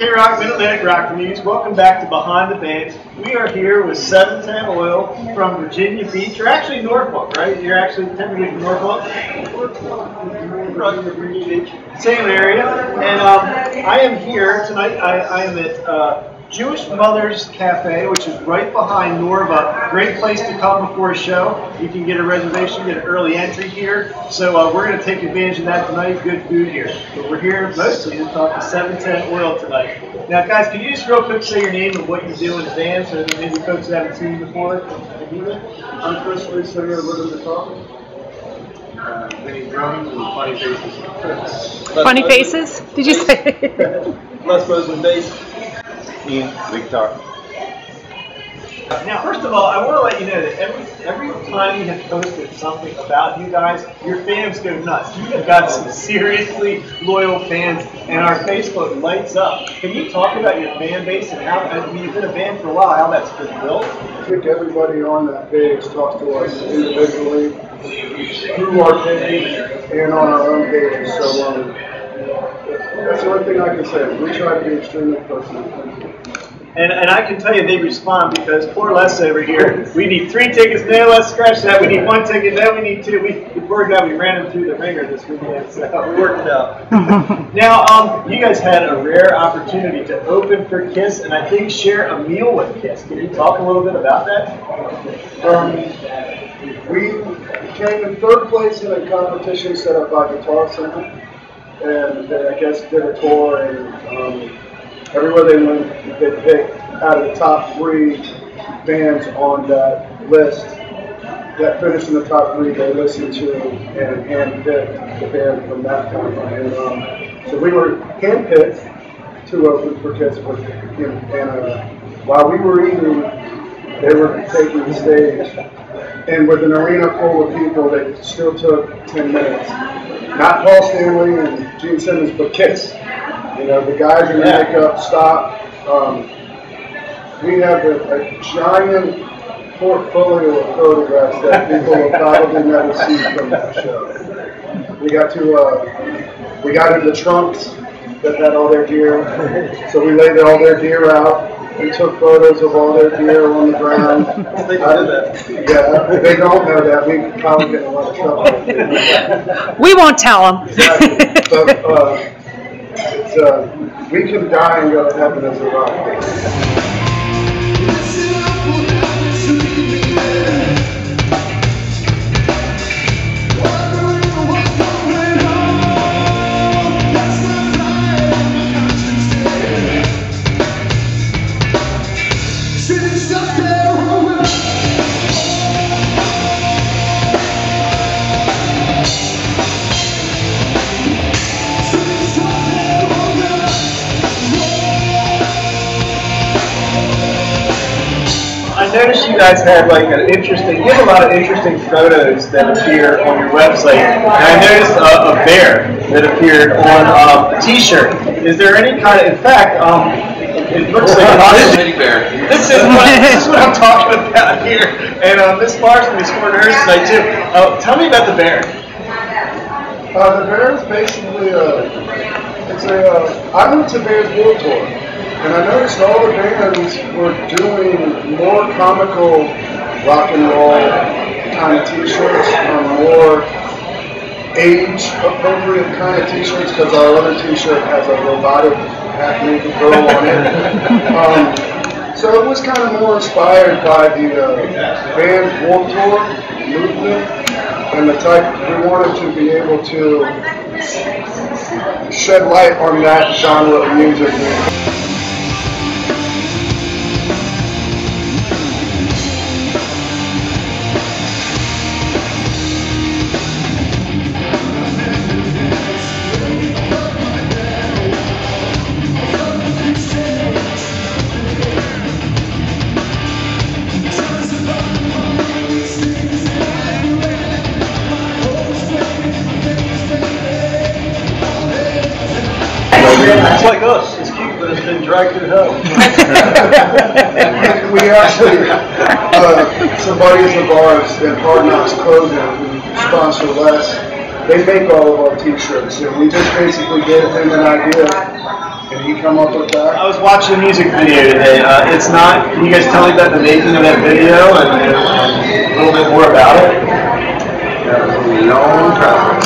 K-Rock Mid-Atlantic Rock Communities. Welcome back to Behind the Bands. We are here with 710 Oil from Virginia Beach. You're actually Norfolk, right? You're actually technically from Norfolk? Virginia Beach. Same area. And I am here tonight. I am at Jewish Mothers Cafe, which is right behind NORVA. Great place to come before a show. You can get a reservation, get an early entry here. So we're going to take advantage of that tonight. Good food here. But we're here mostly to talk to 710 Oil tonight. Now, guys, can you just real quick say your name and what you do in the band so that maybe folks that haven't seen you before? I'm Chris Lee, singer of Rhythm Guitar. Many drums and funny faces. Funny faces? Did you say? Les Bozeman bass. Ian, lead guitar. Now, first of all, I want to let you know that every time you have posted something about you guys, your fans go nuts. You have got some seriously loyal fans, and our Facebook lights up. Can you talk about your fan base and how, I mean, you've been a band for a while, how that's been built? I think everybody on that page talks to us individually, through our page, and on our own pages. So that's the only thing I can say. We try to be extremely personal. And I can tell you they respond because poor Les over here, we need 3 tickets, no, let's scratch that. We need 1 ticket, no, we need 2. Before God, we ran him through the ringer this weekend, so we worked it out. Now, you guys had a rare opportunity to open for KISS and I think share a meal with KISS. Can you talk a little bit about that? We came in 3rd place in a competition set up by Guitar Center, and they, I guess, did a tour, and everywhere they went, they picked out of the top 3 bands on that list that finished in the top 3. They listened to and handpicked the band from that time. And so we were handpicked to open for KISS. And while we were eating, they were taking the stage. And with an arena full of people, they still took 10 minutes. Not Paul Stanley and Gene Simmons, but KISS. You know, the guys in the makeup stop. We have a giant portfolio of photographs that people will probably never see from that show. We got in the trunks that had all their gear. So we laid all their gear out. We took photos of all their gear on the ground. They know that. Yeah, they don't know that. We probably get in a lot of trouble. We won't tell them. Exactly. But, we can die and go to heaven as a rock. I noticed you guys had like an interesting, you have a lot of interesting photos that appear on your website. And I noticed a bear that appeared on a t-shirt. Is there any kind of, in fact, it looks like a teddy bear. This is what I'm talking about here. And Miss Marr's going to be scoring hers tonight too. Tell me about the bear. The bear is basically I went to Bear's World Tour. And I noticed all the bands were doing more comical rock and roll kind of t-shirts, or more age-appropriate kind of t-shirts, because our other t-shirt has a robotic half-naked girl on it. So it was kind of more inspired by the Band's World Tour movement, and the type we wanted to be able to shed light on that genre of music. It's like us. It's cute, but it's been dragged through hell. We actually, some buddies of ours at Hard Knocks Clothing, who sponsor Les, they make all of our t-shirts, and we just basically gave him an idea, Can you come up with that? I was watching a music video today. It's not. Can you guys tell me about the making of that video and a little bit more about it? Long time.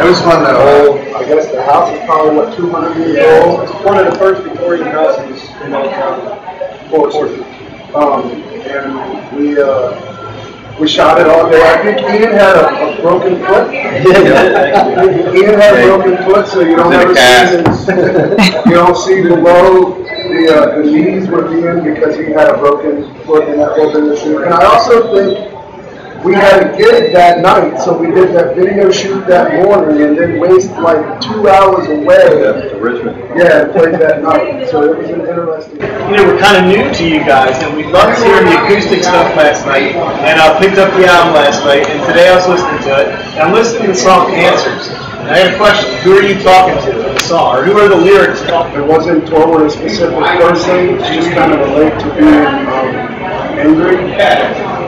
It was fun though. I guess the house is probably, what, 200 years old? It's one of the first Victorian houses in our county. And we shot it all day. I think Ian had a broken foot. Ian had a broken foot, so you don't ever see his, you don't see below the knees with Ian because he had a broken foot in that whole business. And I also think we had a gig that night, so we did that video shoot that morning and then wasted like 2 hours away. To Richmond. Yeah, and played that night. So it was an interesting. We're kind of new to you guys, and we loved hearing the acoustic stuff last night, and I picked up the album last night, and today I was listening to it, and I'm listening to the song Answers. And I had a question. Who are you talking to in the song, or who are the lyrics talking to? It wasn't toward a specific person. It's just kind of relate to being angry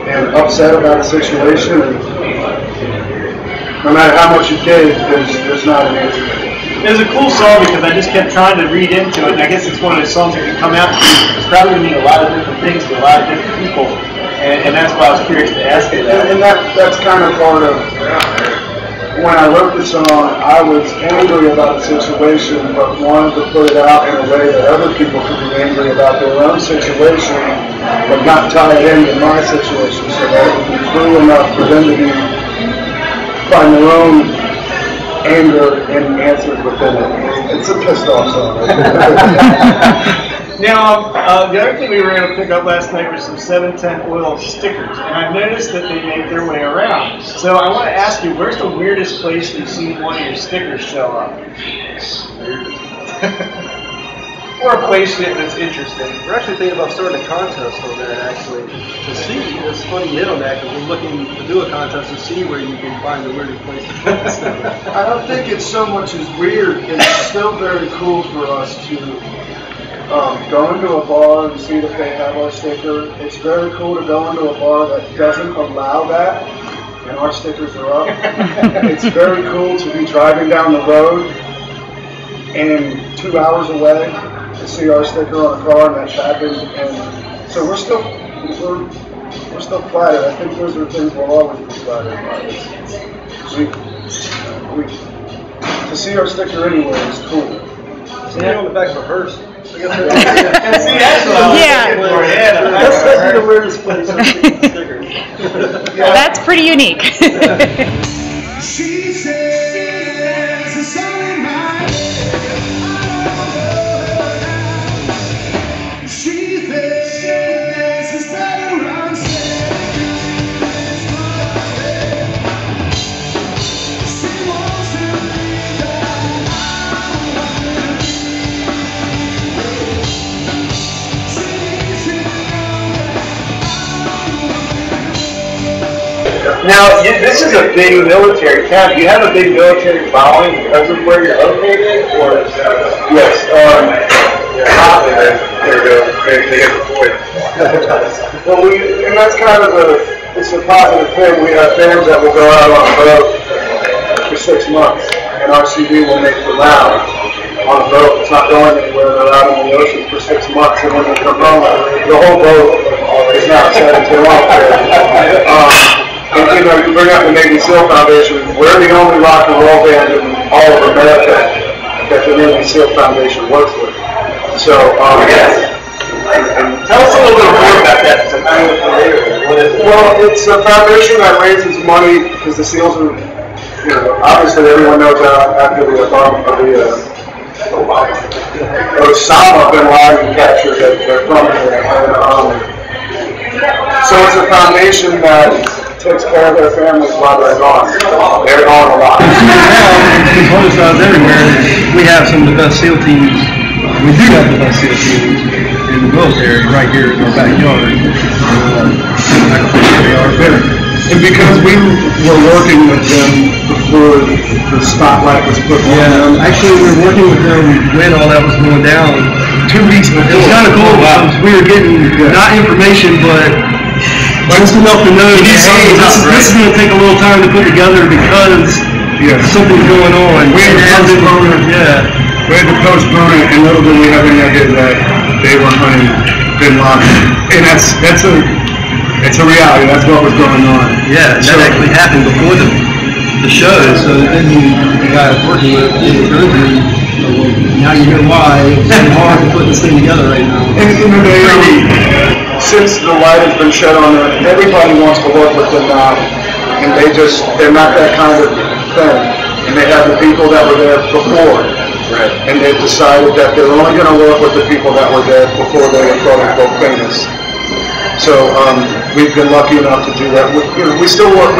and upset about a situation. And no matter how much you gave, there's not an answer. It was a cool song because I just kept trying to read into it, and I guess it's one of those songs that can come out to you. It's probably mean a lot of different things to a lot of different people, and that's why I was curious to ask you that. And that's kind of part of, when I wrote the song, I was angry about the situation, but wanted to put it out in a way that other people could be angry about their own situation, but not tie it into my situation, so that it would be true enough for them to find their own anger and answers within it. It's a pissed off song. Now, the other thing we were able to pick up last night were some 710 oil stickers, and I've noticed that they make their way around. So I want to ask you, where's the weirdest place you've seen one of your stickers show up? Or a place that's interesting. We're actually thinking about starting a contest on that, actually, to see. It's funny you hit on that, because we're looking to do a contest to see where you can find the weirdest place to put the sticker. I don't think it's so much as weird. It's still very cool for us to go into a bar and see that they have our sticker. It's very cool to go into a bar that doesn't allow that, and our stickers are up. It's very cool to be driving down the road and 2 hours away to see our sticker on a car, and that's happened. And so we're still flattered. I think those are things we'll always be flattered by. To see our sticker anywhere is cool. See it on the back of a hearse. I guess Yeah. That's the weirdest place I've seen stickers. Well, that's pretty unique. She says it's all in my head. She thinks it's better unsaid. She wants to be that I want to be. She needs to know that Now, this is a big military town. Do you have a big military following because of where you're located? Or Yes. There we go. They get the point. Well, and that's kind of it's a positive thing. We have fans that will go out on a boat for 6 months, and our CD will make the round on a boat. It's not going anywhere. They're out in the ocean for 6 months, and when they come home, the whole boat is now set into long. And you bring up the Navy SEAL Foundation. We're the only rock and roll band in all of America that the Navy SEAL Foundation works with. So, and tell us a little bit more about that. Because I'm not really familiar with it. What is it? Well, it's a foundation that raises money because the SEALs are, obviously everyone knows after the Osama bin Laden capture that they're from here. So it's a foundation that takes care of their families while they're gone. They're gone a lot. We've publicized everywhere. We have some of the best SEAL teams. We do have the best SEAL teams in the military right here in our backyard. I can say they are better. And because we were working with them before the spotlight was put on them. Actually, we were working with them when all that was going down 2 weeks before. It was kind of cool because we were getting not information, but just enough to know that, hey, this is going to take a little time to put together because something's going on. We had yeah. we had to postpone it, and little did we have any idea that they were hunting Bin Laden. And that's a reality. That's what was going on. Yeah, that actually happened before the show. So then the guy I was working with encouraged me. Now you know why it's so hard to put this thing together right now. And since the light has been shed on them, everybody wants to work with them now, and they're not that kind of thing. And they have the people that were there before, and they've decided that they're only going to work with the people that were there before they were quote unquote famous. So we've been lucky enough to do that. We still work.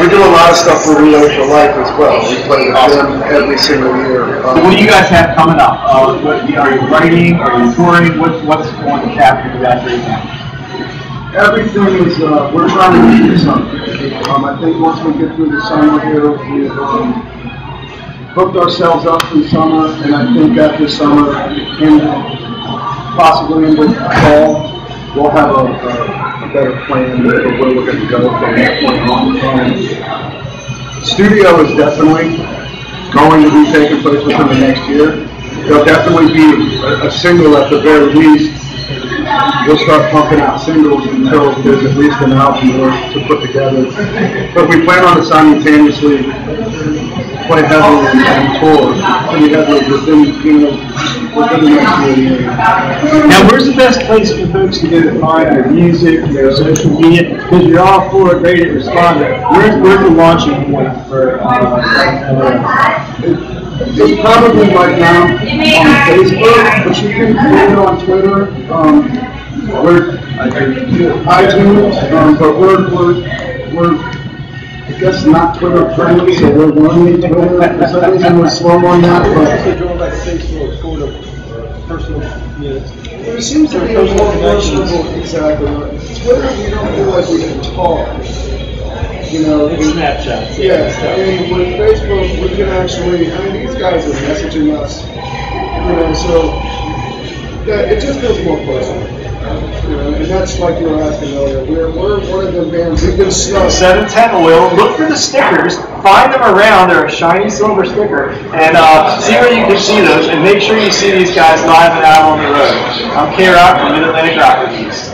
We do a lot of stuff for Relay for Life as well. We play with them every single year. What do you guys have coming up? Are you writing? Are you touring? What's going to happen for you guys right now? Everything is. We're trying to do something. I think once we get through the summer here, we've hooked ourselves up through summer, and I think after summer, and possibly in the fall, we'll have a better plan of where we're going to go from that point on. Studio is definitely going to be taking place within the next year. There'll definitely be a single at the very least. We'll start pumping out singles until there's at least an album to put together. But we plan on to simultaneously play heavily and tour pretty heavily within the next year. Now, where's the best place for folks to go to find your music, your social media? Because you're all for it, ready to respond. Where's the launching point for It's probably right now on Facebook, but you can find it on Twitter. We're iTunes, but we're I guess not Twitter friendly, so we're running Twitter. For some reason we're slow on that, There seems to be a more personable, exactly. Twitter, we don't feel like we can talk. You know, Snapchat. Yeah, and with Facebook, we can actually, these guys are messaging us, so it just feels more personal. And that's like you were asking earlier. We're one of the bands. We've been stuck. 710 oil. Look for the stickers. Find them around. They're a shiny silver sticker, and see where you can see those. And make sure you see these guys live and out on the road. I'm K-Rock from Mid-Atlantic Rock Reviews.